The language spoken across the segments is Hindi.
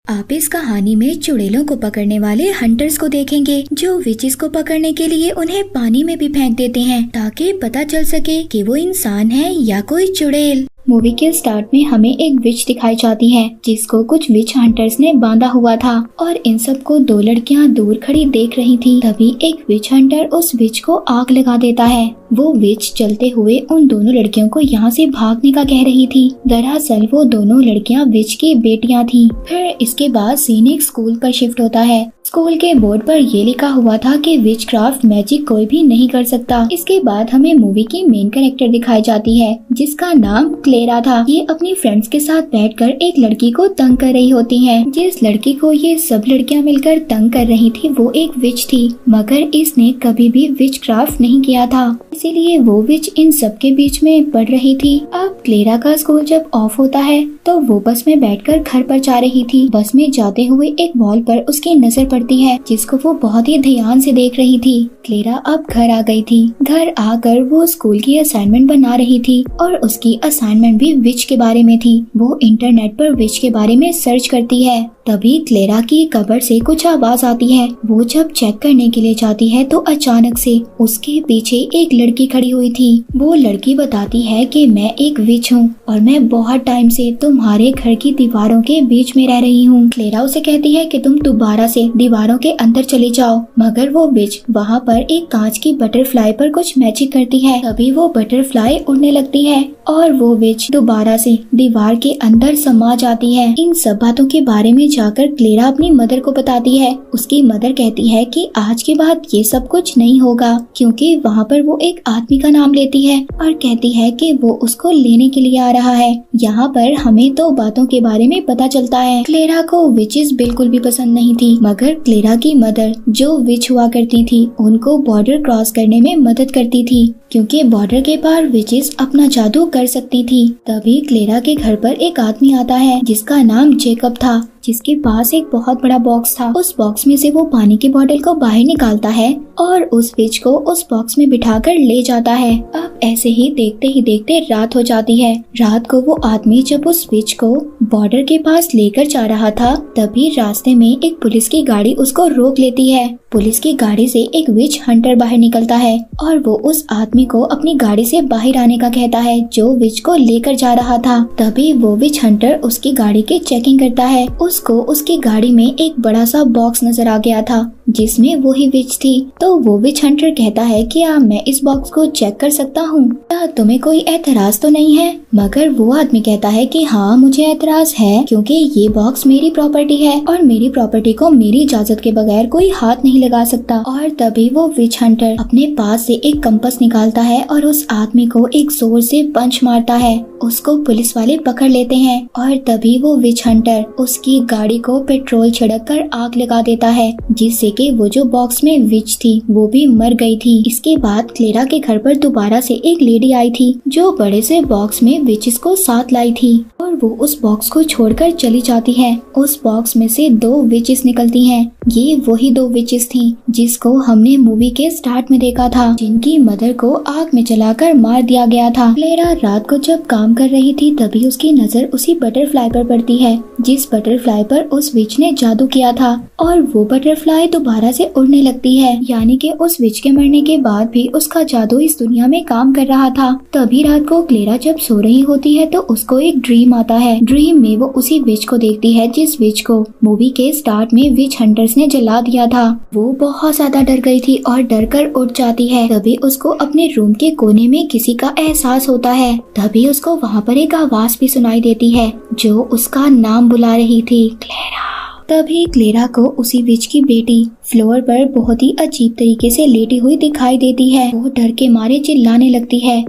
आप इस कहानी में चुड़ैलों को पकड़ने वाले हंटर्स को देखेंगे जो विचेस को पकड़ने के लिए उन्हें पानी में भी फेंक देते हैं ताकि पता चल सके कि वो इंसान है या कोई चुड़ैल। मूवी के स्टार्ट में हमें एक विच दिखाई जाती है जिसको कुछ विच हंटर्स ने बांधा हुआ था और इन सबको दो लड़कियां दूर खड़ी देख रही थी। तभी एक विच हंटर उस विच को आग लगा देता है। वो विच चलते हुए उन दोनों लड़कियों को यहाँ से भागने का कह रही थी। दरअसल वो दोनों लड़कियां विच की बेटियां थी। फिर इसके बाद सीन एक स्कूल पर शिफ्ट होता है। स्कूल के बोर्ड पर ये लिखा हुआ था कि विच क्राफ्ट मैजिक कोई भी नहीं कर सकता। इसके बाद हमें मूवी की मेन कैरेक्टर दिखाई जाती है जिसका नाम क्लेरा था। ये अपनी फ्रेंड्स के साथ बैठकर एक लड़की को तंग कर रही होती हैं। जिस लड़की को ये सब लड़कियां मिलकर तंग कर रही थी वो एक विच थी, मगर इसने कभी भी विच क्राफ्ट नहीं किया था, इसीलिए वो विच इन सब के बीच में पड़ रही थी। अब क्लेरा का स्कूल जब ऑफ होता है तो वो बस में बैठकर घर पर जा रही थी। बस में जाते हुए एक वॉल पर उसकी नजर पड़ती है जिसको वो बहुत ही ध्यान से देख रही थी। क्लेरा अब घर आ गई थी। घर आकर वो स्कूल की असाइनमेंट बना रही थी और उसकी असाइनमेंट भी विच के बारे में थी। वो इंटरनेट पर विच के बारे में सर्च करती है। तभी क्लेरा की कबर्ड से कुछ आवाज आती है। वो जब चेक करने के लिए जाती है तो अचानक से उसके पीछे एक लड़की खड़ी हुई थी। वो लड़की बताती है कि मैं एक विच हूँ और मैं बहुत टाइम से तुम्हारे घर की दीवारों के बीच में रह रही हूँ। क्लेरा उसे कहती है कि तुम दोबारा से दीवारों के अंदर चले जाओ, मगर वो विच वहाँ पर एक कांच की बटरफ्लाई पर कुछ मैजिक करती है। तभी वो बटरफ्लाई उड़ने लगती है और वो विच दोबारा से दीवार के अंदर समा जाती है। इन सब बातों के बारे में जाकर क्लेरा अपनी मदर को बताती है। उसकी मदर कहती है कि आज के बाद ये सब कुछ नहीं होगा, क्योंकि वहाँ पर वो एक आदमी का नाम लेती है और कहती है कि वो उसको लेने के लिए आ रहा है। यहाँ पर हमें दो बातों के बारे में पता चलता है। क्लेरा को विचेस बिल्कुल भी पसंद नहीं थी, मगर क्लेरा की मदर जो विच हुआ करती थी उनको बॉर्डर क्रॉस करने में मदद करती थी, क्योंकि बॉर्डर के पार विचेस अपना जादू कर सकती थी। तभी क्लेरा के घर पर एक आदमी आता है जिसका नाम जेकब था, जिसके पास एक बहुत बड़ा बॉक्स था। उस बॉक्स में से वो पानी की बोतल को बाहर निकालता है और उस विच को उस बॉक्स में बिठाकर ले जाता है। अब ऐसे ही देखते रात हो जाती है। रात को वो आदमी जब उस विच को बॉर्डर के पास लेकर जा रहा था तभी रास्ते में एक पुलिस की गाड़ी उसको रोक लेती है। पुलिस की गाड़ी से एक विच हंटर बाहर निकलता है और वो उस आदमी को अपनी गाड़ी से बाहर आने का कहता है जो विच को लेकर जा रहा था। तभी वो विच हंटर उसकी गाड़ी की चेकिंग करता है। उसको उसकी गाड़ी में एक बड़ा सा बॉक्स नजर आ गया था जिसमें वही विच थी। तो वो विच हंटर कहता है कि मैं इस बॉक्स को चेक कर सकता हूँ, क्या तुम्हें कोई एतराज तो नहीं है? मगर वो आदमी कहता है कि हाँ मुझे एतराज है, क्योंकि ये बॉक्स मेरी प्रॉपर्टी है और मेरी प्रॉपर्टी को मेरी इजाजत के बगैर कोई हाथ नहीं लगा सकता। और तभी वो विच हंटर अपने पास से एक कंपास निकालता है और उस आदमी को एक जोर से पंच मारता है। उसको पुलिस वाले पकड़ लेते हैं और तभी वो विच हंटर उसकी गाड़ी को पेट्रोल छिड़क कर आग लगा देता है, जिससे कि वो जो बॉक्स में विच थी वो भी मर गई थी। इसके बाद क्लेरा के घर पर दोबारा से एक लेडी आई थी जो बड़े से बॉक्स में विचेस को साथ लाई थी और वो उस बॉक्स को छोड़कर चली जाती है। उस बॉक्स में से दो विचेस निकलती हैं। ये वही दो विचेस थी जिसको हमने मूवी के स्टार्ट में देखा था, जिनकी मदर को आग में जलाकर मार दिया गया था। क्लेरा रात को जब काम कर रही थी तभी उसकी नजर उसी बटरफ्लाई पर पड़ती है जिस बटरफ्लाई पर उस विच ने जादू किया था और वो बटरफ्लाई दोबारा से उड़ने लगती है, यानी कि उस विच के मरने के बाद भी उसका जादू इस दुनिया में काम कर रहा था। तभी रात को क्लेरा जब सो रही होती है तो उसको एक ड्रीम आता है। ड्रीम में वो उसी विच को देखती है जिस विच को मूवी के स्टार्ट में विच हंटर्स ने जला दिया था। वो बहुत ज्यादा डर गई थी और डर कर उठ जाती है। तभी उसको अपने रूम के कोने में किसी का एहसास होता है। तभी उसको वहाँ पर एक आवाज भी सुनाई देती है जो उसका नाम बुला रही थी, क्लेरा। तभी क्लेरा को उसी विच की बेटी फ्लोर पर बहुत ही अजीब तरीके से लेटी हुई दिखाई देती है। वो डर के मारे चिल्लाने लगती है।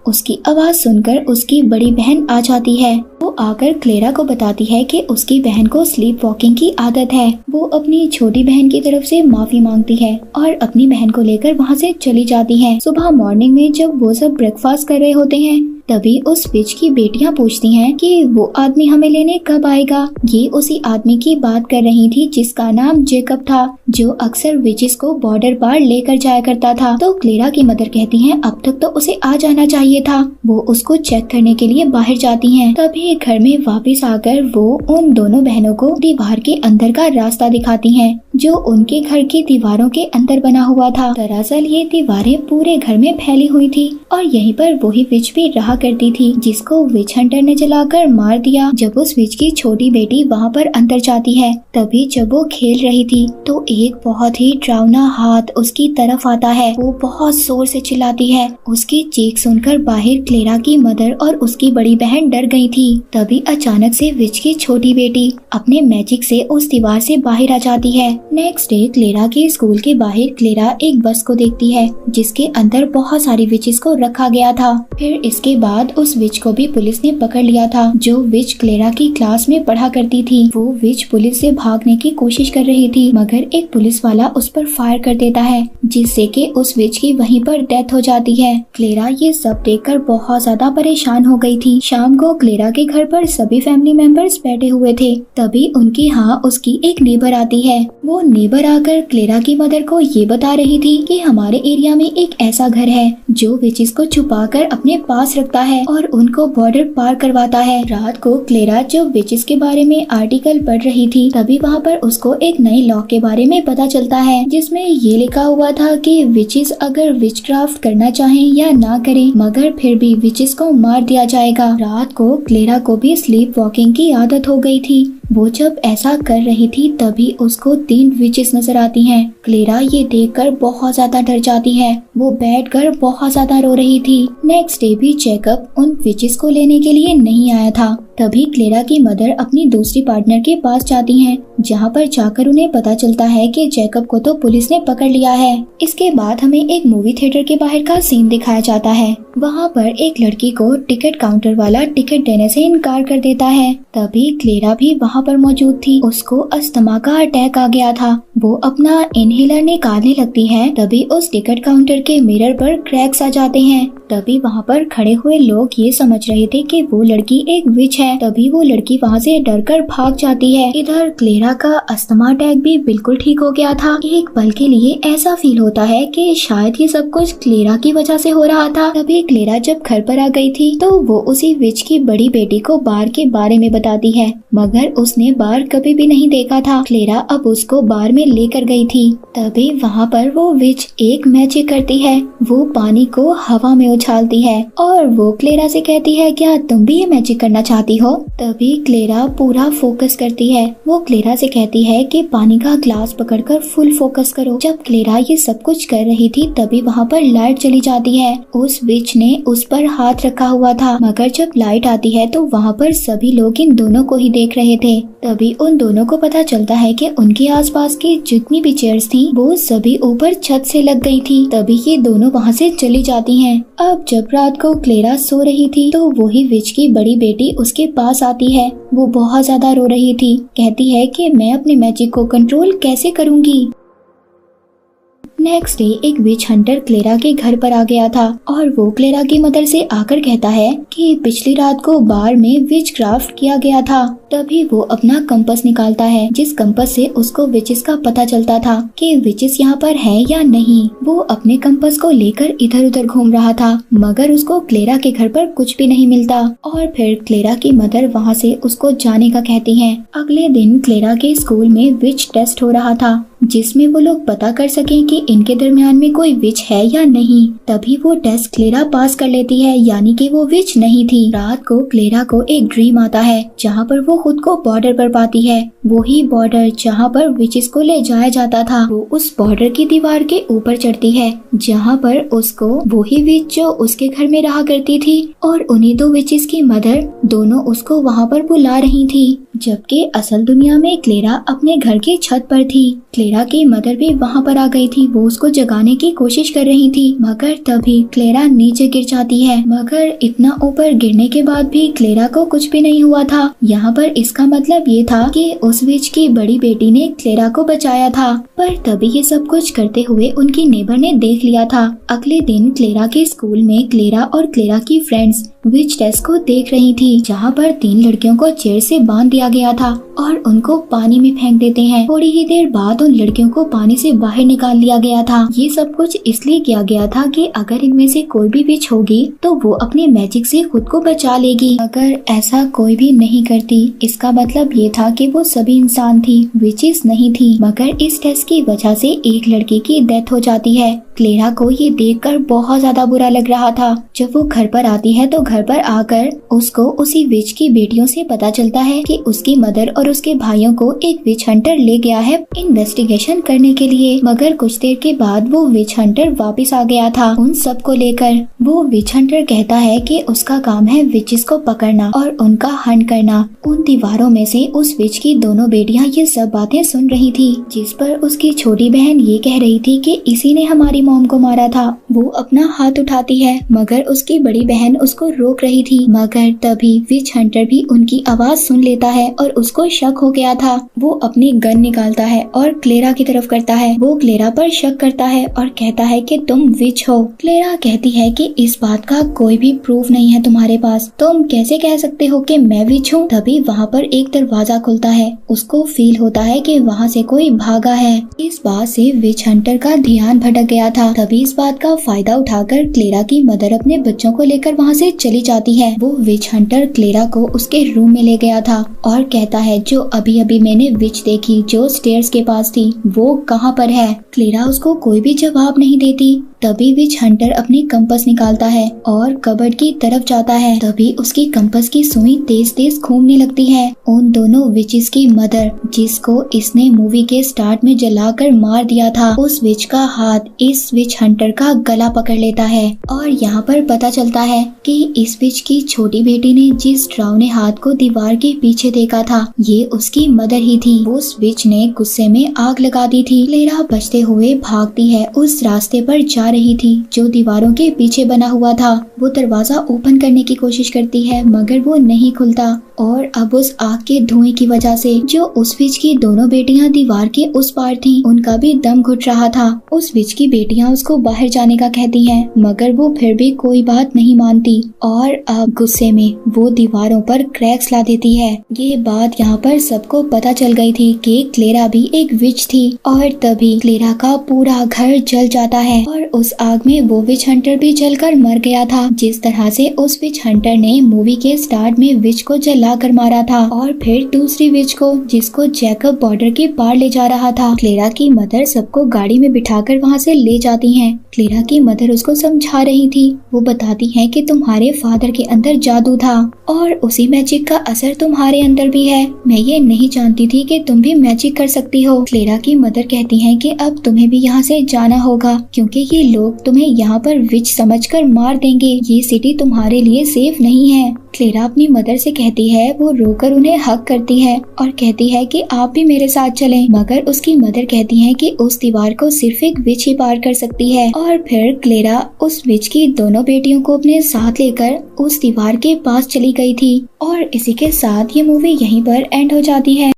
उसकी आवाज सुनकर उसकी बड़ी बहन आ जाती है। वो आकर क्लेरा को बताती है कि उसकी बहन को स्लीप वॉकिंग की आदत है। वो अपनी छोटी बहन की तरफ से माफी मांगती है और अपनी बहन को लेकर वहाँ से चली जाती है। सुबह मॉर्निंग में जब वो सब ब्रेकफास्ट कर रहे होते हैं तभी उस विच की बेटियां पूछती हैं कि वो आदमी हमें लेने कब आएगा। ये उसी आदमी की बात कर रही थी जिसका नाम जेकब था, जो अक्सर विचेस को बॉर्डर पार लेकर जाया करता था। तो क्लेरा की मदर कहती हैं अब तक तो उसे आ जाना चाहिए था। वो उसको चेक करने के लिए बाहर जाती हैं। तभी अपने घर में वापस आकर वो उन दोनों बहनों को दीवार के अंदर का रास्ता दिखाती हैं, जो उनके घर की दीवारों के अंदर बना हुआ था। दरअसल ये दीवारें पूरे घर में फैली हुई थी और यहीं पर वही विच भी रहा करती थी, जिसको विच हंटर ने जलाकर मार दिया। जब उस विच की छोटी बेटी वहाँ पर अंदर जाती है, तभी जब वो खेल रही थी तो एक बहुत ही डरावना हाथ उसकी तरफ आता है। वो बहुत जोर से चिल्लाती है। उसकी चीख सुनकर बाहर क्लेरा की मदर और उसकी बड़ी बहन डर गई थी। तभी अचानक से विच की छोटी बेटी अपने मैजिक से उस दीवार से बाहर आ जाती है। नेक्स्ट डे क्लेरा के स्कूल के बाहर क्लेरा एक बस को देखती है, जिसके अंदर बहुत सारी विचेस को रखा गया था। फिर इसके बाद उस विच को भी पुलिस ने पकड़ लिया था, जो विच क्लेरा की क्लास में पढ़ा करती थी। वो विच पुलिस से भागने की कोशिश कर रही थी, मगर एक पुलिस वाला उस पर फायर कर देता है, जिससे कि उस विच की वहीं पर डेथ हो जाती है। क्लेरा ये सब देखकर बहुत ज्यादा परेशान हो गई थी। शाम को क्लेरा के घर पर सभी फैमिली मेंबर्स बैठे हुए थे, तभी उनकी यहाँ उसकी एक नेबर आती है। वो नेबर आकर क्लेरा की मदर को ये बता रही थी कि हमारे एरिया में एक ऐसा घर है जो विचेस को छुपाकर अपने पास रखता है और उनको बॉर्डर पार करवाता है। रात को क्लेरा जब विचेस के बारे में आर्टिकल पढ़ रही थी, तभी वहाँ पर उसको एक नई लॉ के बारे में पता चलता है, जिसमें ये लिखा हुआ था कि विचेस अगर विचक्राफ्ट करना चाहें या ना करें, मगर फिर भी विचेस को मार दिया जाएगा। रात को क्लेरा को भी स्लीप वॉकिंग की आदत हो गई थी। वो जब ऐसा कर रही थी तभी उसको 3 विचेस नजर आती हैं। क्लेरा ये देखकर बहुत ज्यादा डर जाती है। वो बैठकर बहुत ज्यादा रो रही थी। नेक्स्ट डे भी जैकब उन विचेस को लेने के लिए नहीं आया था। तभी क्लेरा की मदर अपनी दूसरी पार्टनर के पास जाती हैं, जहाँ पर जाकर उन्हें पता चलता है कि जैकब को तो पुलिस ने पकड़ लिया है। इसके बाद हमें एक मूवी थिएटर के बाहर का सीन दिखाया जाता है। वहाँ पर एक लड़की को टिकट काउंटर वाला टिकट देने से इनकार कर देता है। तभी क्लेरा भी वहाँ पर मौजूद थी। उसको अस्थमा का अटैक आ गया था। वो अपना इनहेलर निकालने लगती है, तभी उस टिकट काउंटर के मिरर पर क्रैक्स आ जाते हैं। तभी वहाँ पर खड़े हुए लोग ये समझ रहे थे कि वो लड़की एक विच है। तभी वो लड़की वहाँ से डरकर भाग जाती है। इधर क्लेरा का अस्थमा अटैक भी बिल्कुल ठीक हो गया था। एक पल के लिए ऐसा फील होता है कि शायद ये सब कुछ क्लेरा की वजह से हो रहा था। तभी क्लेरा जब घर पर आ गई थी तो वो उसी विच की बड़ी बेटी को बार के बारे में बताती है, मगर उसने बार कभी भी नहीं देखा था। क्लेरा अब उसको बार में लेकर गई थी। तभी वहाँ पर वो विच एक मैजिक करती है। वो पानी को हवा में उछालती है और वो क्लेरा से कहती है, क्या तुम भी ये मैजिक करना चाहती हो? तभी क्लेरा पूरा फोकस करती है। वो क्लेरा से कहती है कि पानी का ग्लास पकड़कर फुल फोकस करो। जब क्लेरा ये सब कुछ कर रही थी तभी वहाँ पर लाइट चली जाती है। उस विच ने उस पर हाथ रखा हुआ था, मगर जब लाइट आती है तो वहाँ पर सभी लोग इन दोनों को ही देख रहे थे। तभी उन दोनों को पता चलता है कि उनके आसपास की जितनी भी चेयर्स थी वो सभी ऊपर छत से लग गई थी। तभी ये दोनों वहाँ से चली जाती हैं। अब जब रात को क्लेरा सो रही थी तो वही विच की बड़ी बेटी उसके पास आती है। वो बहुत ज्यादा रो रही थी। कहती है कि मैं अपने मैजिक को कंट्रोल कैसे करूँगी। नेक्स्ट डे एक विच हंटर क्लेरा के घर पर आ गया था और वो क्लेरा की मदर से आकर कहता है कि पिछली रात को बार में विच क्राफ्ट किया गया था। तभी वो अपना कंपास निकालता है, जिस कंपास से उसको विचेस का पता चलता था कि विचेस यहाँ पर है या नहीं। वो अपने कंपास को लेकर इधर उधर घूम रहा था, मगर उसको क्लेरा के घर पर कुछ भी नहीं मिलता। और फिर क्लेरा की मदर वहाँ से उसको जाने का कहती है। अगले दिन क्लेरा के स्कूल में विच टेस्ट हो रहा था, जिसमें वो लोग पता कर सकें कि इनके दरमियान में कोई विच है या नहीं। तभी वो टेस्ट क्लेरा पास कर लेती है, यानी कि वो विच नहीं थी। रात को क्लेरा को एक ड्रीम आता है, जहाँ पर वो खुद को बॉर्डर पर पाती है। वही बॉर्डर जहाँ पर विचेस को ले जाया जाता था। वो उस बॉर्डर की दीवार के ऊपर चढ़ती है, जहाँ पर उसको वही विच जो उसके घर में रहा करती थी और उन्हीं 2 विचेस की मदर दोनों उसको वहाँ पर बुला रही थी, जबकि असल दुनिया में क्लेरा अपने घर की छत पर थी। क्लेरा की मदर भी वहाँ पर आ गई थी। वो उसको जगाने की कोशिश कर रही थी, मगर तभी क्लेरा नीचे गिर जाती है। मगर इतना ऊपर गिरने के बाद भी क्लेरा को कुछ भी नहीं हुआ था। यहाँ पर इसका मतलब ये था कि उस विच की बड़ी बेटी ने क्लेरा को बचाया था। पर तभी ये सब कुछ करते हुए उनकी नेबर ने देख लिया था। अगले दिन क्लेरा के स्कूल में क्लेरा और क्लेरा की फ्रेंड्स विच टेस्ट को देख रही थी, जहाँ पर 3 लड़कियों को चेयर से बांध दिया गया था और उनको पानी में फेंक देते हैं। थोड़ी ही देर बाद उन लड़कियों को पानी से बाहर निकाल लिया गया था। ये सब कुछ इसलिए किया गया था कि अगर इनमें से कोई भी विच होगी तो वो अपने मैजिक से खुद को बचा लेगी। अगर ऐसा कोई भी नहीं करती, इसका मतलब ये था कि वो सभी इंसान थी, विचेस नहीं थी। मगर इस टेस्ट की वजह से एक लड़की की डेथ हो जाती है। क्लेरा को ये देखकर बहुत ज्यादा बुरा लग रहा था। जब वो घर पर आती है तो घर पर आकर उसको उसी विच की बेटियों से पता चलता है कि उसकी मदर और उसके भाइयों को एक विच हंटर ले गया है इन्वेस्टिगेशन करने के लिए। मगर कुछ देर के बाद वो विच हंटर वापस आ गया था उन सबको लेकर। वो विच हंटर कहता है कि उसका काम है विचेस को पकड़ना और उनका हंट करना। उन दीवारों में से उस विच की दोनों बेटियां ये सब बातें सुन रही थी, जिस पर उसकी छोटी बहन ये कह रही थी कि इसी ने हमारी मॉम को मारा था। वो अपना हाथ उठाती है मगर उसकी बड़ी बहन उसको रोक रही थी। मगर तभी विच हंटर भी उनकी आवाज सुन लेता है और उसको शक हो गया था। वो अपनी गन निकालता है और क्लेरा की तरफ करता है। वो क्लेरा पर शक करता है और कहता है कि तुम विच हो। क्लेरा कहती है कि इस बात का कोई भी प्रूफ नहीं है तुम्हारे पास, तुम कैसे कह सकते हो कि मैं विच हूँ। तभी वहाँ पर एक दरवाजा खुलता है। उसको फील होता है कि वहाँ से कोई भागा है। इस बात से विच हंटर का ध्यान भटक गया था। तभी इस बात का फायदा उठाकर क्लेरा की मदर अपने बच्चों को लेकर वहाँ से चली जाती है। वो विच हंटर क्लेरा को उसके रूम में ले गया था और कहता है जो अभी अभी मैंने विच देखी जो स्टेयर्स के पास थी वो कहाँ पर है। क्लेरा उसको कोई भी जवाब नहीं देती। तभी विच हंटर अपनी कंपास निकालता है और कबर्ड की तरफ जाता है। तभी उसकी कंपास की सुई तेज तेज घूमने लगती है। उन दोनों विचेस की मदर, जिसको इसने मूवी के स्टार्ट में जलाकर मार दिया था, उस विच का हाथ इस विच हंटर का गला पकड़ लेता है। और यहाँ पर पता चलता है कि इस विच की छोटी बेटी ने जिस डरावने हाथ को दीवार के पीछे देखा था ये उसकी मदर ही थी। उस विच ने गुस्से में आग लगा दी थी। क्लेरा बचते हुए भागती है, उस रास्ते पर जा रही थी जो दीवारों के पीछे बना हुआ था। वो दरवाजा ओपन करने की कोशिश करती है मगर वो नहीं खुलता। और अब उस आग के धुएं की वजह से जो उस विच की दोनों बेटियां दीवार के उस पार थीं, उनका भी दम घुट रहा था। उस विच की बेटियां उसको बाहर जाने का कहती हैं मगर वो फिर भी कोई बात नहीं मानती और अब गुस्से में वो दीवारों पर क्रैक्स ला देती है। ये बात यहाँ पर सबको पता चल गई थी कि क्लेरा भी एक विच थी। और तभी क्लेरा का पूरा घर जल जाता है और उस आग में वो विच हंटर भी जलकर मर गया था। जिस तरह से उस विच हंटर ने मूवी के स्टार्ट में विच को जलाकर मारा था और फिर दूसरी विच को जिसको जैकब बॉर्डर के पार ले जा रहा था। क्लेरा की मदर सबको गाड़ी में बिठाकर वहाँ से ले जाती हैं। क्लेरा की मदर उसको समझा रही थी। वो बताती है कि तुम्हारे फादर के अंदर जादू था और उसी मैजिक का असर तुम्हारे अंदर भी है। मैं ये नहीं जानती थी कि तुम भी मैजिक कर सकती हो। क्लेरा की मदर कहती है कि अब तुम्हें भी यहाँ से जाना होगा क्योंकि ये लोग तुम्हें यहाँ पर विच समझकर मार देंगे। ये सिटी तुम्हारे लिए सेफ नहीं है। क्लेरा अपनी मदर से कहती है, वो रोकर उन्हें हक करती है और कहती है कि आप भी मेरे साथ चलें। मगर उसकी मदर कहती है कि उस दीवार को सिर्फ एक विच ही पार कर सकती है। और फिर क्लेरा उस विच की दोनों बेटियों को अपने साथ लेकर उस दीवार के पास चली गई थी। और इसी के साथ ये मूवी यहीं पर एंड हो जाती है।